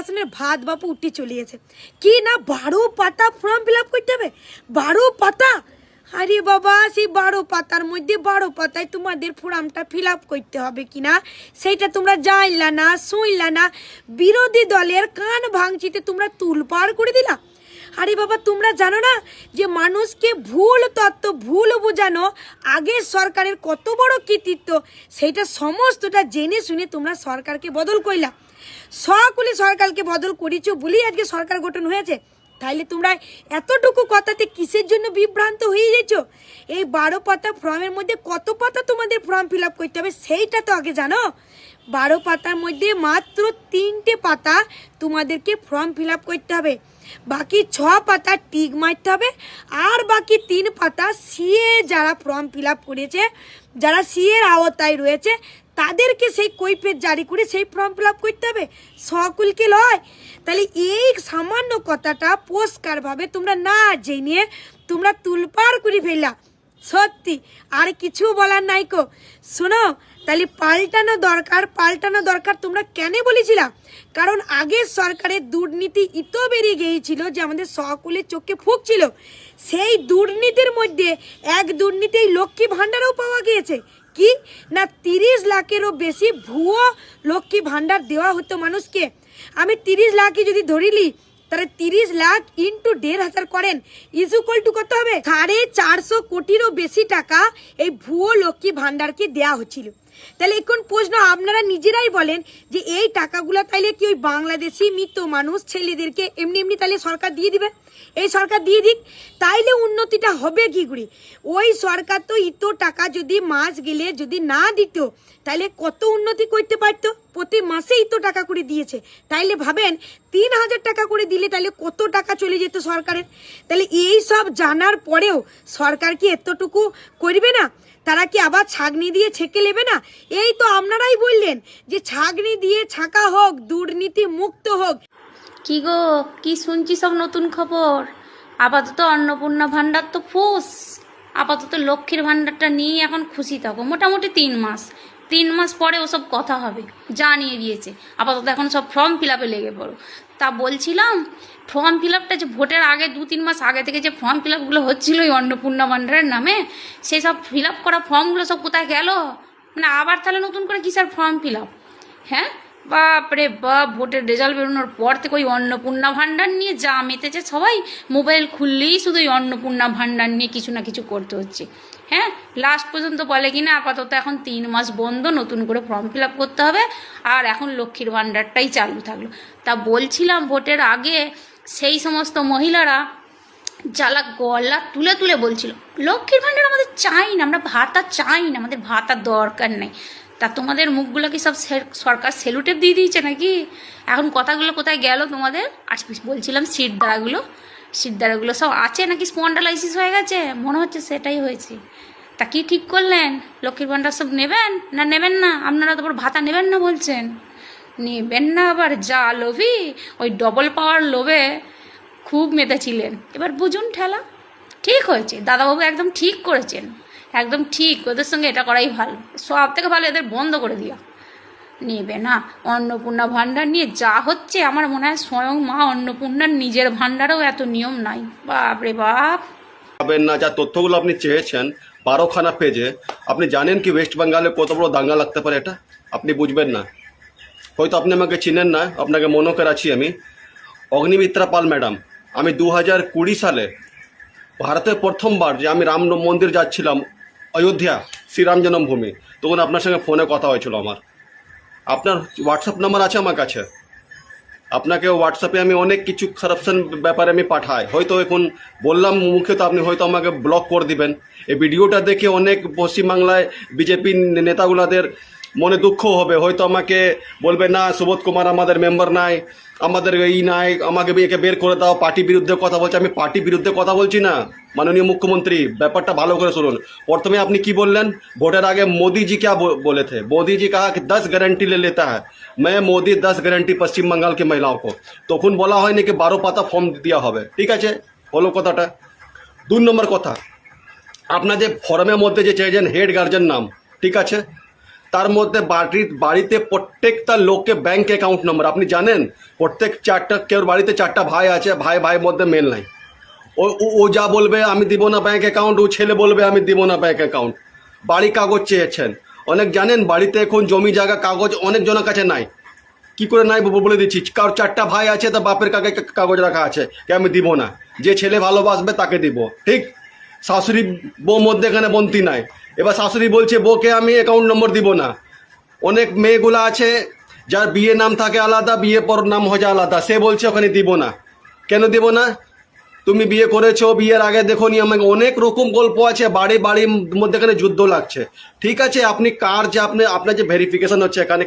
আসনের ভাত বাপু উঠে চলে গেছে কি না 12 পাতা ফর্ম ফিল আপ করতে হবে 12 পাতা। আরে বাবা সেই 12 পাতার মধ্যে 12 পাতায় তোমাদের ফর্মটা ফিল আপ করতে হবে কিনা সেইটা তোমরা জানলা না শুনলা না, বিরোধী দলের কান ভাঙচিতে তোমরা তুলপাড় করে দিলা। আরে বাবা তোমরা জানো না যে মানুষকে ভুল তত্ত্ব ভুল বোঝানো আগে সরকারের কত বড় কৃতিত্ব, সেইটা সমস্তটা জেনে শুনে তোমরা সরকারকে বদল কইলা। সকলে সরকারকে বদল করেছো বলেই আজকে সরকার গঠন হয়েছে। তাইলে তোমরা এতটুকু কথাতে কিসের জন্য বিভ্রান্ত হয়ে যাচ্ছ? এই 12 পাতা ফর্মের মধ্যে কত পাতা তোমাদের ফর্ম ফিল আপ করতে হবে সেইটা তো আগে জানো। 12 পাতার মধ্যে মাত্র 3টে পাতা তোমাদেরকে ফর্ম ফিল আপ করতে হবে, বাকি 6 পাতা টিক মারতে হবে, আর বাকি 3 পাতা সিএ যারা ফর্ম ফিল আপ করেছে, যারা সিএর আওতায় রয়েছে তাদেরকে সেই কৈফিয়ত জারি করে সেই ফর্ম ফিল আপ করতে হবে, সকলকে লয়। তাহলে এই সামান্য কথাটা পরিষ্কারভাবে তোমরা না জেনে তোমরা তুলপাড় করে ফেললা। সত্যি আর কিছু বলার নাই কো। শোনো তাহলে পাল্টানো দরকার তোমরা কেন বলেছিলা? কারণ আগের সরকারের দুর্নীতি এত বেড়ে গিয়েছিল যে আমাদের সকলের চোখে ফুঁকছিল। সেই দুর্নীতির মধ্যে এক দুর্নীতি লক্ষ্মী ভাণ্ডারও পাওয়া গিয়েছে কি না 30 লাখেরও বেশি ভুয়ো লক্ষ্মী ভাণ্ডার দেওয়া হতো মানুষকে। আমি 30 লাখই যদি ধরিলি তাহলে 30 লাখ ইন্টু 1,500 করেন ইজুকাল টু কত হবে? 450 কোটিরও বেশি টাকা এই ভুয়ো লক্ষ্মী ভাণ্ডারকে দেওয়া হচ্ছিল। তাহলে এখন প্রশ্ন আপনারা নিজেরাই বলেন যে এই টাকাগুলো তাইলে কি ওই বাংলাদেশি মৃত মানুষ ছেলেদেরকে এমনি এমনি তাহলে সরকার দিয়ে দিবে? এই সরকার দিয়ে দিক, তাইলে উন্নতিটা হবে কি করে? ওই সরকার তো ইতো টাকা যদি মাস গেলে যদি না দিত তাহলে কত উন্নতি করতে পারতো। প্রতি মাসে ইতো টাকা করে দিয়েছে, তাইলে ভাবেন 3,000 টাকা করে দিলে তাহলে কত টাকা চলে যেত সরকারের। তাহলে এই সব জানার পরেও সরকার কি এতটুকু করবে না? তারা কি আবার ছাগনি দিয়ে ছেঁকে নেবে না? এই তো আপনারাই বললেন যে ছাগনি দিয়ে ছাকা হোক, দুর্নীতি মুক্ত হোক। কি গো, কি শুনছি সব নতুন খবর? আপাতত অন্নপূর্ণা ভাণ্ডার তো ফুস, আপাতত লক্ষ্মীর ভাণ্ডারটা নিয়ে এখন খুশি থাকো। মোটামুটি 3 মাস পরে ওসব কথা হবে জানিয়ে দিয়েছে। আপাতত এখন সব ফর্ম ফিল আপে লেগে পড়ো। তা বলছিলাম ফর্ম ফিল আপটা যে ভোটের আগে 2-3 মাস আগে থেকে যে ফর্ম ফিল আপগুলো হচ্ছিল ওই অন্নপূর্ণা ভাণ্ডারের নামে, সেই সব ফিল আপ করা ফর্মগুলো সব কোথায় গেল? মানে আবার তাহলে নতুন করে কিসের ফর্ম ফিল আপ? হ্যাঁ বাপরে বাপ, ভোটের রেজাল্ট বেরোনোর পর থেকে ওই অন্নপূর্ণা ভাণ্ডার নিয়ে যা মেতেছে সবাই। মোবাইল খুললেই শুধু ওই অন্নপূর্ণা ভাণ্ডার নিয়ে কিছু না কিছু করতে হচ্ছে। হ্যাঁ লাস্ট পর্যন্ত বলে কিনা আপাতত এখন 3 মাস বন্ধ, নতুন করে ফর্ম ফিল আপ করতে হবে, আর এখন লক্ষ্মীর ভাণ্ডারটাই চালু থাকলো। তা বলছিলাম ভোটের আগে সেই সমস্ত মহিলারা যারা গলা তুলে তুলে বলছিল লক্ষ্মীর ভাণ্ডার আমাদের চাই না, আমরা ভাতা চাই না, আমাদের ভাতার দরকার নেই, তা তোমাদের মুখগুলো কি সব সরকার সেলুটেপ দিয়ে দিয়েছে নাকি? এখন কথাগুলো কোথায় গেল তোমাদের? আর বলছিলাম সিটদারাগুলো সব আছে নাকি স্পন্ডালাইসিস হয়ে গেছে? মনে হচ্ছে সেটাই হয়েছে। তা কি ঠিক করলেন? লক্ষ্মীর ভাণ্ডার সব নেবেন না নেবেন না? আপনারা তো ভাতা নেবেন না বলছেন। নেবেন না আবার যা লোভী, ওই ডবল পাওয়ার লোভে খুব মেতেছিলেন, এবার বুঝুন ঠেলা। ঠিক হয়েছে দাদাবাবু, একদম ঠিক করেছেন, একদম ঠিক। ওদের সঙ্গে এটা করাই ভালো, সব থেকে ভালো এদের বন্ধ করে দিয়া। নেবে না অন্নপূর্ণা ভাণ্ডার নিয়ে যা হচ্ছে, আমার মনে হয় স্বয়ং মা অন্নপূর্ণার নিজের ভাণ্ডারেও এত নিয়ম নাই। বাপরে বাপ। পাবেন না যা তথ্যগুলো আপনি চেয়েছেন 12খানা পেজে। আপনি জানেন কি ওয়েস্ট বেঙ্গলে কত বড় দাঙ্গা লাগতে পারে? এটা আপনি বুঝবেন না, হয়তো আপনি আমাকে চিনেন না, আপনাকে মনে করে আছি আমি অগ্নিমিত্রা পাল ম্যাডাম। আমি 2020 সালে ভারতের প্রথমবার যে আমি রাম মন্দির যাচ্ছিলাম অযোধ্যা, শ্রীরাম জন্মভূমি, তখন আপনার সঙ্গে ফোনে কথা হয়েছিল আমার। আপনার হোয়াটসঅ্যাপ নাম্বার আছে আমার কাছে, আপনাকে হোয়াটসঅ্যাপে আমি অনেক কিছু কারাপশন ব্যাপারে আমি পাঠাই। হয়তো এখন বললাম মুখে, তো আপনি হয়তো আমাকে ব্লক করে দিবেন। এই ভিডিওটা দেখে অনেক পশ্চিমবাংলায় বিজেপি নেতাগুলাদের মনে দুঃখ হবে, হয়তো আমাকে বলবে না সুবোধ কুমার আমাদের মেম্বার নাই, আমাদের এই নাই, আমাকে একে বের করে দাও, পার্টি বিরুদ্ধে কথা বলছে। আমি পার্টি বিরুদ্ধে কথা বলছি না মাননীয় মুখ্যমন্ত্রী, ব্যাপারটা ভালো করে শুনুন। প্রথমে আপনি কি বললেন? ভোটের আগে मोदी जी क्या बोले थे? मोदी जी कहा कि 10 गारंटी ले लेता है, मैं मोदी 10 गारंटी पश्चिम बंगाल की महिलाओं को। তখন বলা হয়নি কি 12 পাতা ফর্ম দেওয়া হবে, ঠিক আছে, হলো কথাটা। 2 নম্বর কথা, আপনার যে ফর্মের মধ্যে যে চেয়েছেন হেড গার্জেন নাম, ঠিক আছে, তার মধ্যে বাড়িতে প্রত্যেকটা লোককে ব্যাংক অ্যাকাউন্ট নম্বর আপনি জানেন? প্রত্যেক কেউ বাড়িতে 4টা ভাই আছে, ভাইয়ের মধ্যে মেল নাই। ও যা বলবে আমি দিব না ব্যাংক অ্যাকাউন্ট, ও ছেলে বলবে আমি দিব না ব্যাংক অ্যাকাউন্ট। বাড়ি কাগজ চেয়েছেন, অনেক জানেন বাড়িতে এখন জমি জায়গা কাগজ অনেকজনের কাছে নাই। কি করে নাই বলে দিচ্ছি, কারোর 4টা ভাই আছে, তা বাপের কাগজ রাখা আছে যে আমি দিব না, যে ছেলে ভালোবাসবে তাকে দিব। ঠিক, শাশুড়ি বউ মধ্যে এখানে বন্তি নাই। এবার শাশুড়ি বলছে বউকে আমি অ্যাকাউন্ট নম্বর দিব না। অনেক মেয়েগুলো আছে যার বিয়ে নাম থাকে আলাদা, বিয়ে পর নাম হয়ে যায় আলাদা, সে বলছে ওখানে দিব না। কেন দিব না? তুমি বিয়ে করেছো, বিয়ের আগে দেখো নি আমাকে, অনেক রকম গল্প আছে। বাড়ির মধ্যে এখানে যুদ্ধ লাগছে। ঠিক আছে, আপনি কার যে আপনার যে ভেরিফিকেশন হচ্ছে এখানে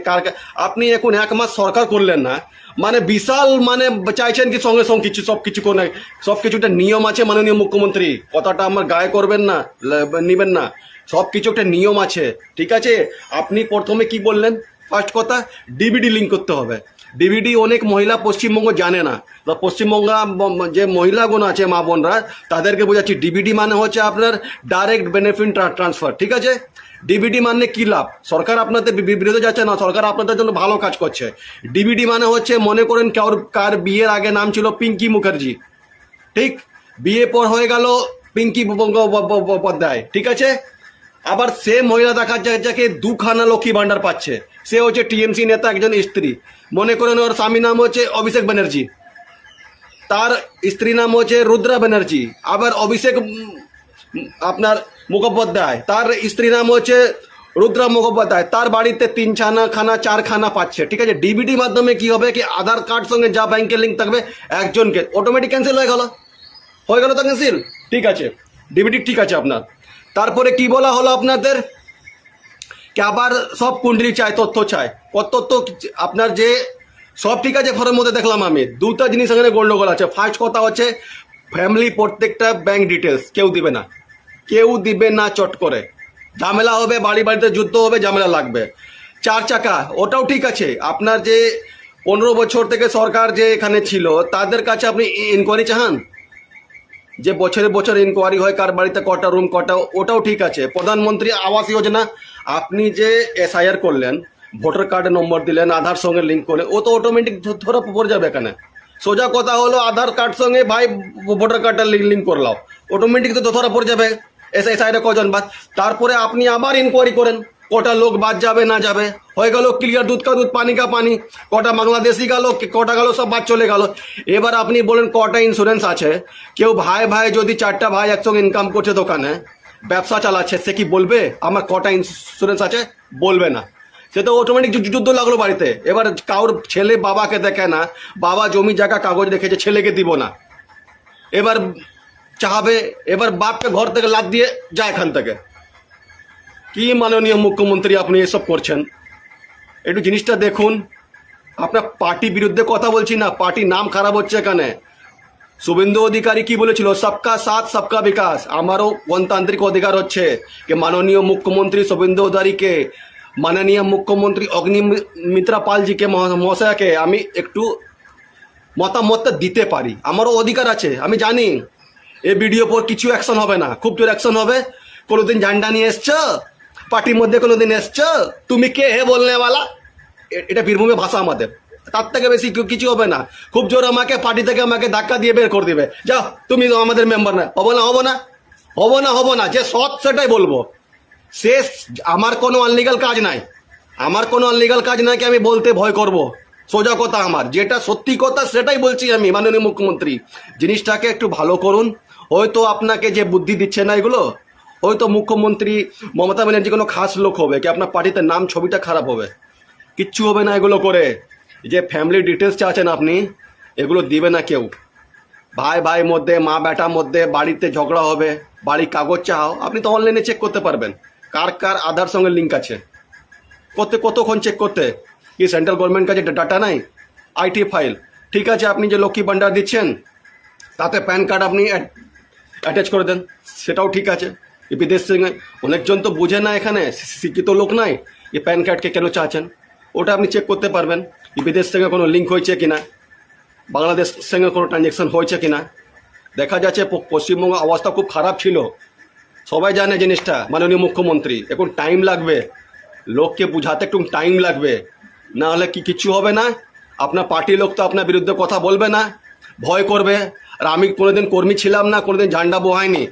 আপনি এখন 1 মাস সরকার করলেন না, মানে বিশাল মানে চাইছেন কি সঙ্গে সঙ্গে সব কিছু একটা নিয়ম আছে। মাননীয় মুখ্যমন্ত্রী, কথাটা আমার গায়ে করবেন না, নিবেন না। সব কিছু একটা নিয়ম আছে। ঠিক আছে, আপনি প্রথমে কি বললেন? ফার্স্ট কথা, ডিবিডি লিঙ্ক করতে হবে। ডিবিডি অনেক মহিলা পশ্চিমবঙ্গ জানে না। পশ্চিমবঙ্গ যে মহিলাগুলো আছে, মা বোনরা, তাদেরকে বোঝাচ্ছি ডিবিডি মানে হচ্ছে আপনার ডাইরেক্ট বেনিফিট ট্রান্সফার। ঠিক আছে, ডিবিডি মানে কি লাভ? সরকার আপনাদের বিরুদ্ধে যাচ্ছে না, সরকার আপনাদের জন্য ভালো কাজ করছে। ডিবিডি মানে হচ্ছে, মনে করেন কার বিয়ের আগে নাম ছিল পিঙ্কি মুখার্জি, ঠিক, বিয়ে পর হয়ে গেল পিঙ্কি বন্দ্যোপাধ্যায়। ঠিক আছে, আবার সে মহিলা দেখা যায় যাকে 2খানা লক্ষ্মী ভান্ডার পাচ্ছে, সে হচ্ছে টিএমসি নেতা একজন স্ত্রী। মনে করেন ওর স্বামী নাম হচ্ছে অভিষেক ব্যানার্জি, তার স্ত্রী নাম হচ্ছে রুদ্রা ব্যানার্জি। আবার অভিষেক আপনার মুখোপাধ্যায়, তার স্ত্রী নাম হচ্ছে রুদ্রা মুখোপাধ্যায়, তার বাড়িতে 3খানা 4খানা পাচ্ছে। ঠিক আছে, ডিবিডি মাধ্যমে কি হবে কি, আধার কার্ড সঙ্গে যা ব্যাংকের লিঙ্ক থাকবে একজনকে অটোমেটিক ক্যান্সেল হয়ে গেল তো ক্যান্সেল। ঠিক আছে, ডিবিডি ঠিক আছে আপনার। তারপরে কি বলা হলো আপনাদের, কি আবার সব কুণ্ডলি চাই, তথ্য চাই। তথ্য আপনার যে সব ঠিক আছে, ফর্মের মধ্যে দেখলাম আমি 2টা জিনিস এখানে গন্ডগোল আছে। ফার্স্ট কথা হচ্ছে ফ্যামিলি প্রত্যেকটা ব্যাংক ডিটেলস কেউ দিবে না চট করে, ঝামেলা হবে, বাড়িতে যুদ্ধ হবে, ঝামেলা লাগবে। 4 চাকা ওটাও ঠিক আছে। আপনার যে 15 বছর থেকে সরকার যে এখানে ছিল, তাদের কাছে আপনি ইনকোয়ারি চান, যে বছরে ইনকোয়ারি হয় কার বাড়িতে কটা রুম কটা, ওটাও ঠিক আছে। প্রধানমন্ত্রী আবাস যোজনা আপনি যে SIR করলেন, ভোটার কার্ডে নম্বর দিলেন, আধার সঙ্গে লিঙ্ক করলেন, ও তো অটোমেটিক ধরা পড়ে যাবে এখানে। সোজা কথা হলো আধার কার্ড সঙ্গে ভাই ভোটার কার্ডটা লিঙ্ক করলাম, অটোমেটিক তো ধরা পড়ে যাবে SIR কজন বাদ। তারপরে আপনি আবার ইনকোয়ারি করেন কটা লোক বাদ যাবে না যাবে, হয়ে গেল ক্লিয়ার, দুধ কা দুধ পানি কা পানি। কটা বাংলাদেশি গেল, কটা গেল, সব বাদ চলে গেল। এবার আপনি বলেন কটা ইন্স্যুরেন্স আছে। কেউ ভাই যদি 4টা ভাই একসঙ্গে ইনকাম করছে, দোকানে ব্যবসা চালাচ্ছে, সে কি বলবে আমার কটা ইন্স্যুরেন্স আছে? বলবে না, সে তো অটোমেটিক যুদ্ধ লাগলো বাড়িতে। এবার কারোর ছেলে বাবাকে দেখে না, বাবা জমি জায়গা কাগজ দেখেছে, ছেলেকে দিব না, এবার চাহাবে, এবার বাপকে ঘর থেকে লাদ দিয়ে যায় এখান থেকে। কি মাননীয় মুখ্যমন্ত্রী আপনি এসব করছেন? একটু জিনিসটা দেখুন। আপনার পার্টি বিরুদ্ধে কথা বলছি না, পার্টির নাম খারাপ হচ্ছে এখানে। শুভেন্দু অধিকারী কি বলেছিল, সবকা সাথ সবকা বিকাশ। আমারও গণতান্ত্রিক অধিকার হচ্ছে যে মাননীয় মুখ্যমন্ত্রী শুভেন্দু অধিকারীকে, মাননীয় মুখ্যমন্ত্রী অগ্নিমিত্রা পালজিকে মহাশয়কে আমি একটু মতামত দিতে পারি, আমারও অধিকার আছে। আমি জানি এই ভিডিও পর কিছু অ্যাকশন হবে না, খুব জোর অ্যাকশন হবে। কোনোদিন ঝান্ডা নিয়ে এসছো পার্টির মধ্যে, কোনোদিন এসছো তুমি কে হে বলনেওয়ালা, এটা বীরভূমে ভাষা আমাদের। তার থেকে বেশি কিছু হবে না। খুব জোর আমাকে পার্টি থেকে আমাকে ধাক্কা দিয়ে বের করে দিবে, যাও তুমি তো আমাদের মেম্বার না। হবো না, যে সৎ সেটাই বলবো। শেষ, আমার কোনো আনলিগাল কাজ নাই, কি আমি বলতে ভয় করব। সোজা কথা, আমার যেটা সত্যি কথা সেটাই বলছি আমি। মাননীয় মুখ্যমন্ত্রী, জিনিসটাকে একটু ভালো করুন। হয়তো আপনাকে যে বুদ্ধি দিচ্ছে না এগুলো, হয়তো মুখ্যমন্ত্রী মমতা ব্যানার্জি কোনো খাস লোক হবে কি আপনার পার্টিতে নাম ছবিটা খারাপ হবে, কিচ্ছু হবে না এগুলো করে। যে ফ্যামিলি ডিটেলস চাচ্ছেন আপনি, এগুলো দিবে না কেউ। ভাই মধ্যে, মা বেটার মধ্যে বাড়িতে ঝগড়া হবে, বাড়ির কাগজ চাও, আপনি তো অনলাইনে চেক করতে পারবেন কার আধার সঙ্গে লিঙ্ক আছে। কতক্ষণ চেক করতে? কি সেন্ট্রাল গভর্নমেন্ট কাছে ডাটা নাই? IT ফাইল, ঠিক আছে। আপনি যে লক্ষ্মী ভান্ডার দিচ্ছেন, তাতে প্যান কার্ড আপনি অ্যাটাচ করে দেন, সেটাও ঠিক আছে। বিদেশ থেকে অনেকজন তো বুঝে না, এখানে শিক্ষিত লোক নাই, এই প্যান কার্ডকে কেন চাচ্ছেন, ওটা আপনি চেক করতে পারবেন। বিদেশ থেকে কোনো লিঙ্ক হয়েছে কিনা, বাংলাদেশ সঙ্গে কোনো ট্রানজ্যাকশন হয়েছে কিনা। দেখা যাচ্ছে পশ্চিমবঙ্গ অবস্থা খুব খারাপ ছিল, সবাই জানে জিনিসটা। মাননীয় মুখ্যমন্ত্রী, এখন টাইম লাগবে, লোককে বুঝাতে একটু টাইম লাগবে, না হলে কি কিচ্ছু হবে না। আপনার পার্টির লোক তো আপনার বিরুদ্ধে কথা বলবে না, ভয় করবে। আর আমি কোনোদিন কর্মী ছিলাম না, কোনোদিন ঝান্ডা বহাইনি,